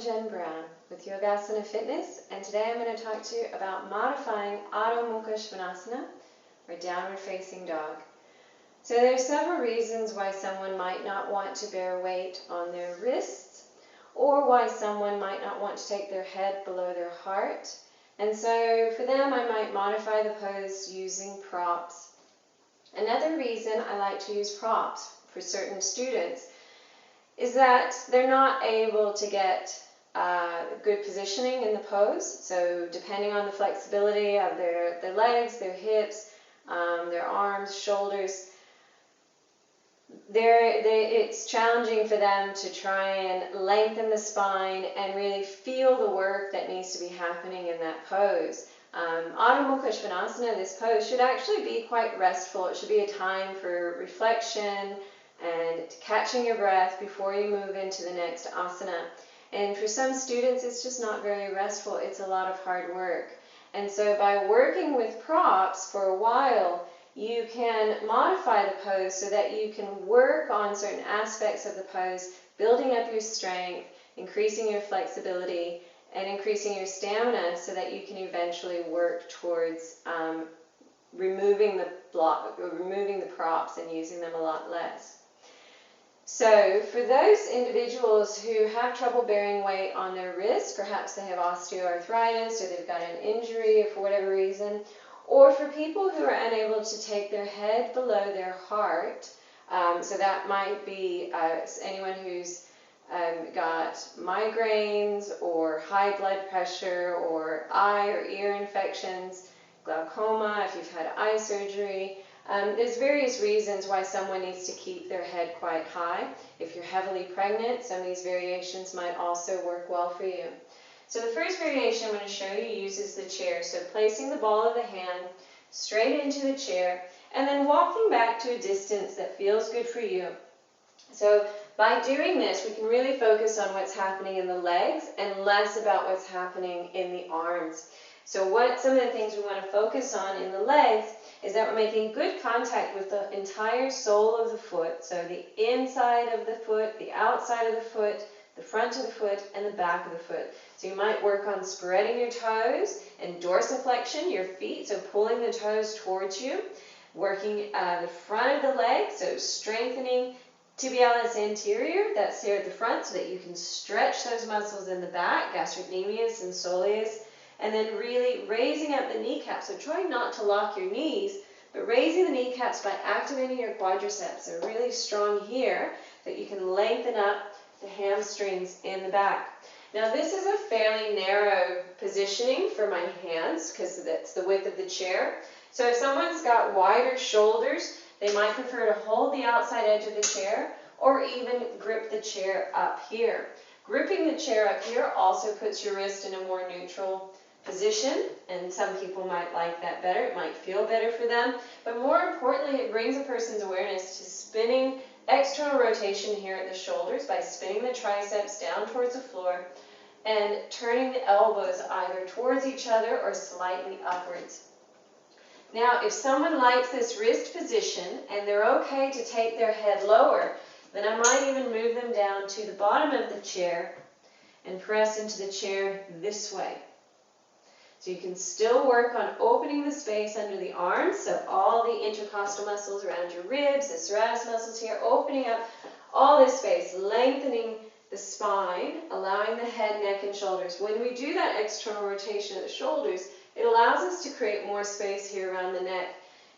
Jen Brown with Yogasana Fitness, and today I'm going to talk to you about modifying Adho Mukha Svanasana, or downward facing dog. So there are several reasons why someone might not want to bear weight on their wrists, or why someone might not want to take their head below their heart. And so for them, I might modify the pose using props. Another reason I like to use props for certain students is that they're not able to get good positioning in the pose. So depending on the flexibility of their legs, their hips, their arms, shoulders, it's challenging for them to try and lengthen the spine and really feel the work that needs to be happening in that pose. Adho Mukha Svanasana, this pose, should actually be quite restful. It should be a time for reflection and catching your breath before you move into the next asana. And for some students, it's just not very restful. It's a lot of hard work. And so by working with props for a while, you can modify the pose so that you can work on certain aspects of the pose, building up your strength, increasing your flexibility, and increasing your stamina so that you can eventually work towards removing the props and using them a lot less. So for those individuals who have trouble bearing weight on their wrist, perhaps they have osteoarthritis or they've got an injury for whatever reason, or for people who are unable to take their head below their heart, so that might be anyone who's got migraines or high blood pressure or eye or ear infections, glaucoma, if you've had eye surgery. There's various reasons why someone needs to keep their head quite high. If you're heavily pregnant, some of these variations might also work well for you. So the first variation I'm going to show you uses the chair. So placing the ball of the hand straight into the chair and then walking back to a distance that feels good for you. So by doing this, we can really focus on what's happening in the legs and less about what's happening in the arms. So some of the things we want to focus on in the legs is that we're making good contact with the entire sole of the foot. So the inside of the foot, the outside of the foot, the front of the foot, and the back of the foot. So you might work on spreading your toes and dorsiflexion, your feet, so pulling the toes towards you. Working the front of the leg, so strengthening tibialis anterior, that's here at the front, so that you can stretch those muscles in the back, gastrocnemius and soleus. And then really raising up the kneecaps. So trying not to lock your knees, but raising the kneecaps by activating your quadriceps. So really strong here, that you can lengthen up the hamstrings in the back. Now this is a fairly narrow positioning for my hands because that's the width of the chair. So if someone's got wider shoulders, they might prefer to hold the outside edge of the chair or even grip the chair up here. Gripping the chair up here also puts your wrist in a more neutral position, and some people might like that better. It might feel better for them, but more importantly, it brings a person's awareness to spinning external rotation here at the shoulders by spinning the triceps down towards the floor and turning the elbows either towards each other or slightly upwards. Now, if someone likes this wrist position and they're okay to take their head lower, then I might even move them down to the bottom of the chair and press into the chair this way. So you can still work on opening the space under the arms, so all the intercostal muscles around your ribs, the serratus muscles here, opening up all this space, lengthening the spine, allowing the head, neck, and shoulders. When we do that external rotation of the shoulders, it allows us to create more space here around the neck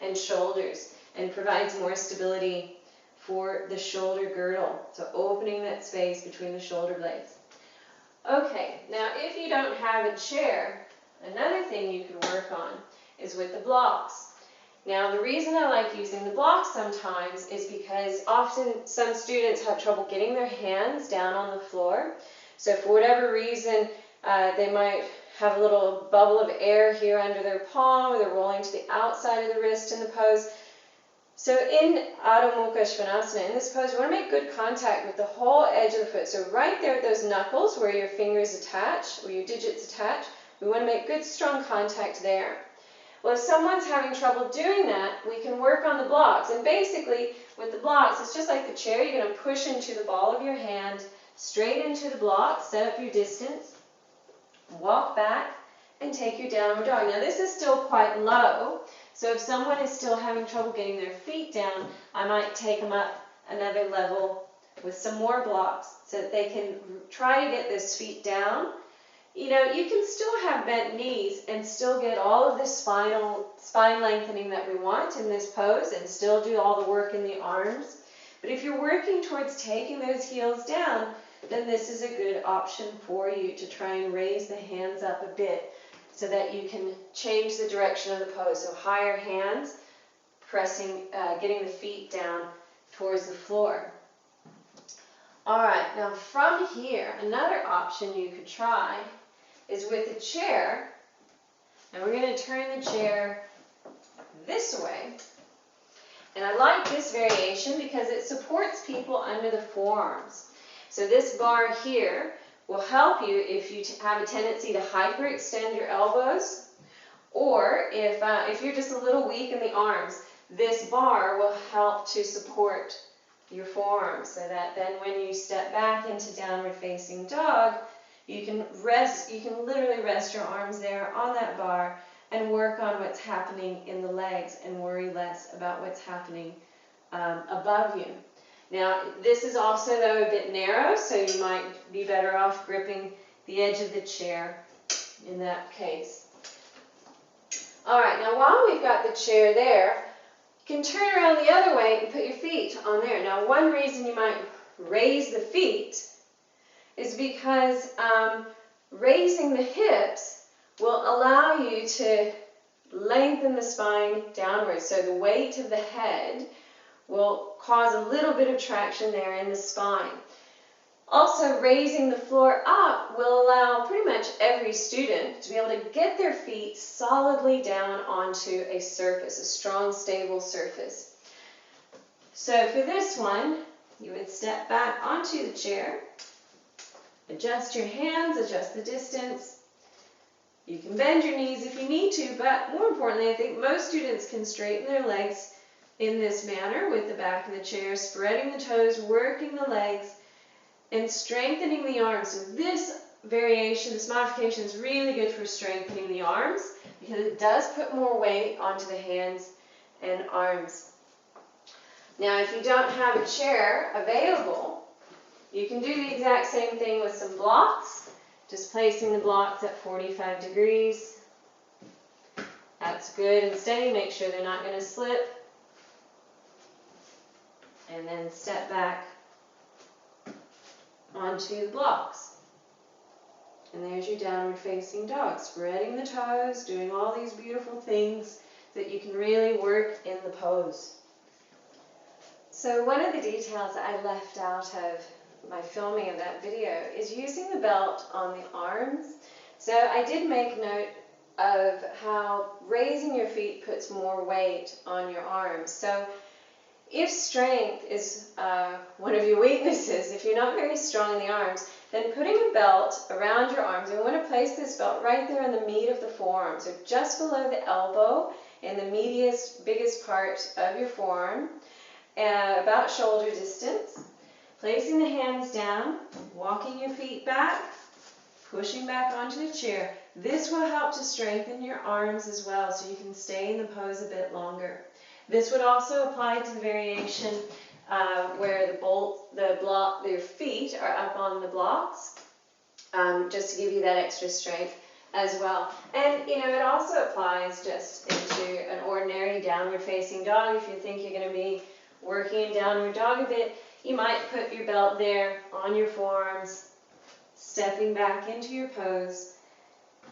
and shoulders and provides more stability for the shoulder girdle, so opening that space between the shoulder blades. Okay, now if you don't have a chair, another thing you could work on is with the blocks. Now the reason I like using the blocks sometimes is because often some students have trouble getting their hands down on the floor. So for whatever reason, they might have a little bubble of air here under their palm, or they're rolling to the outside of the wrist in the pose. So in Adho Mukha Svanasana, in this pose, we want to make good contact with the whole edge of the foot. So right there at those knuckles where your fingers attach, where your digits attach, we want to make good strong contact there. Well, if someone's having trouble doing that, we can work on the blocks. And basically, with the blocks, it's just like the chair. You're going to push into the ball of your hand straight into the block, set up your distance, walk back, and take your downward dog. Now this is still quite low, so if someone is still having trouble getting their feet down, I might take them up another level with some more blocks so that they can try to get those feet down. You know, you can still have bent knees and still get all of this spine lengthening that we want in this pose and still do all the work in the arms. But if you're working towards taking those heels down, then this is a good option for you to try and raise the hands up a bit so that you can change the direction of the pose. So higher hands, pressing, getting the feet down towards the floor. All right, now from here, another option you could try is with a chair, and we're going to turn the chair this way. And I like this variation because it supports people under the forearms. So this bar here will help you if you have a tendency to hyperextend your elbows, or if you're just a little weak in the arms, this bar will help to support your forearms so that then when you step back into downward facing dog, you can literally rest your arms there on that bar and work on what's happening in the legs and worry less about what's happening above you. Now, this is also, though, a bit narrow, so you might be better off gripping the edge of the chair in that case. All right, now while we've got the chair there, you can turn around the other way and put your feet on there. Now, one reason you might raise the feet is because raising the hips will allow you to lengthen the spine downwards. So the weight of the head will cause a little bit of traction there in the spine. Also, raising the floor up will allow pretty much every student to be able to get their feet solidly down onto a surface, a strong, stable surface. So for this one, you would step back onto the chair, adjust your hands, adjust the distance. You can bend your knees if you need to, but more importantly, I think most students can straighten their legs in this manner with the back of the chair, spreading the toes, working the legs, and strengthening the arms. So this variation, this modification is really good for strengthening the arms because it does put more weight onto the hands and arms. Now, if you don't have a chair available, you can do the exact same thing with some blocks, just placing the blocks at 45 degrees. That's good and steady. Make sure they're not going to slip. And then step back onto the blocks. And there's your downward facing dog, spreading the toes, doing all these beautiful things that you can really work in the pose. So one of the details I left out of my filming of that video is using the belt on the arms. So I did make note of how raising your feet puts more weight on your arms. So if strength is one of your weaknesses, if you're not very strong in the arms, then putting a belt around your arms, and we want to place this belt right there in the meat of the forearm, so just below the elbow in the biggest part of your forearm, about shoulder distance. Placing the hands down, walking your feet back, pushing back onto the chair. This will help to strengthen your arms as well so you can stay in the pose a bit longer. This would also apply to the variation where your feet are up on the blocks, just to give you that extra strength as well. And it also applies just into an ordinary downward facing dog. If you think you're going to be working in downward dog a bit, you might put your belt there on your forearms, stepping back into your pose,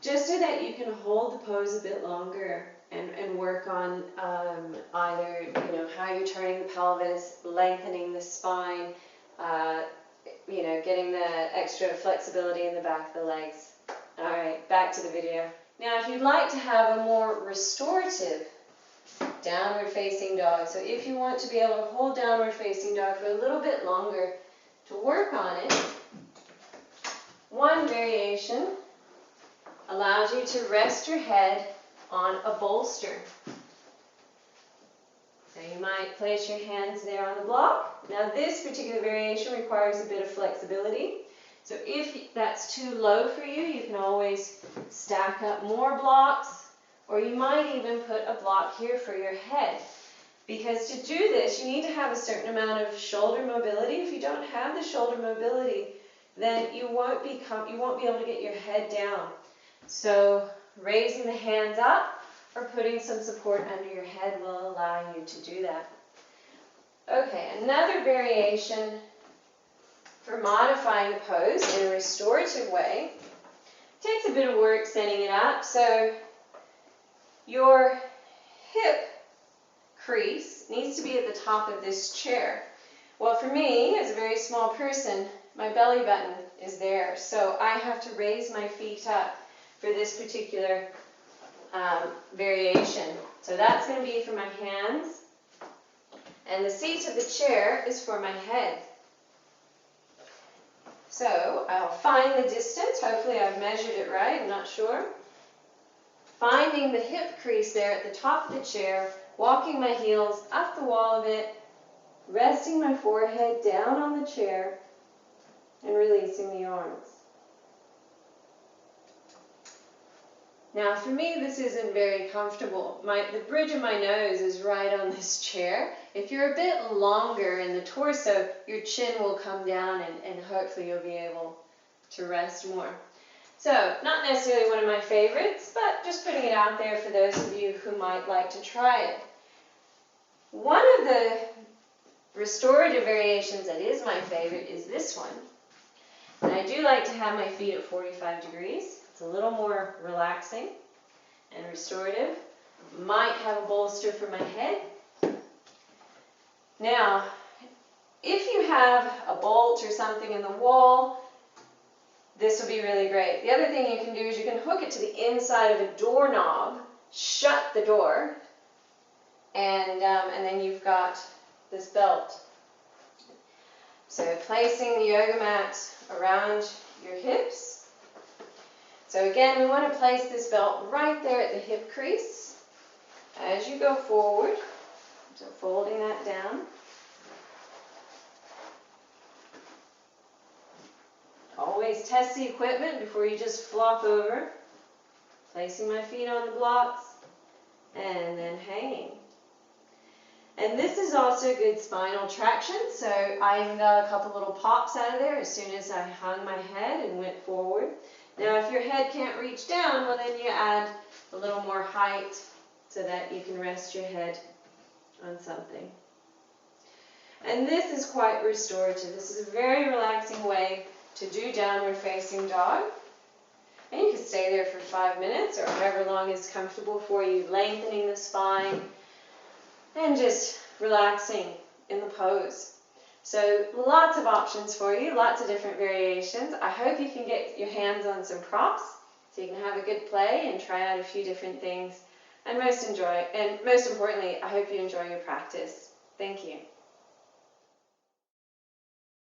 just so that you can hold the pose a bit longer and work on either how you're turning the pelvis, lengthening the spine, getting the extra flexibility in the back of the legs. All right, back to the video. Now, if you'd like to have a more restorative downward facing dog, so if you want to be able to hold downward facing dog for a little bit longer to work on it, one variation allows you to rest your head on a bolster. So you might place your hands there on the block, Now this particular variation requires a bit of flexibility. So if that's too low for you, you can always stack up more blocks, or you might even put a block here for your head. Because to do this, you need to have a certain amount of shoulder mobility. If you don't have the shoulder mobility, then you won't be able to get your head down. So raising the hands up or putting some support under your head will allow you to do that. Okay, another variation for modifying the pose in a restorative way takes a bit of work setting it up. So your hip crease needs to be at the top of this chair. Well, for me, as a very small person, my belly button is there, so I have to raise my feet up for this particular variation. So that's going to be for my hands, and the seat of the chair is for my head. So I'll find the distance. Hopefully I've measured it right, I'm not sure. Finding the hip crease there at the top of the chair, walking my heels up the wall a bit, resting my forehead down on the chair, and releasing the arms. Now for me, this isn't very comfortable. The bridge of my nose is right on this chair. If you're a bit longer in the torso, your chin will come down and hopefully you'll be able to rest more. So, not necessarily one of my favorites, but just putting it out there for those of you who might like to try it. One of the restorative variations that is my favorite is this one. And I do like to have my feet at 45 degrees. It's a little more relaxing and restorative. Might have a bolster for my head. Now, if you have a bolt or something in the wall, this will be really great. The other thing you can do is you can hook it to the inside of a doorknob, shut the door, and then you've got this belt. So placing the yoga mat around your hips. So again, we want to place this belt right there at the hip crease as you go forward. So folding that down. Always test the equipment before you just flop over. Placing my feet on the blocks and then hanging. And this is also good spinal traction, so I even got a couple little pops out of there as soon as I hung my head and went forward. Now if your head can't reach down, well then you add a little more height so that you can rest your head on something. And this is quite restorative. This is a very relaxing way to do downward facing dog. And you can stay there for 5 minutes or however long is comfortable for you, lengthening the spine and just relaxing in the pose. So lots of options for you, lots of different variations. I hope you can get your hands on some props so you can have a good play and try out a few different things. And most importantly, I hope you enjoy your practice. Thank you.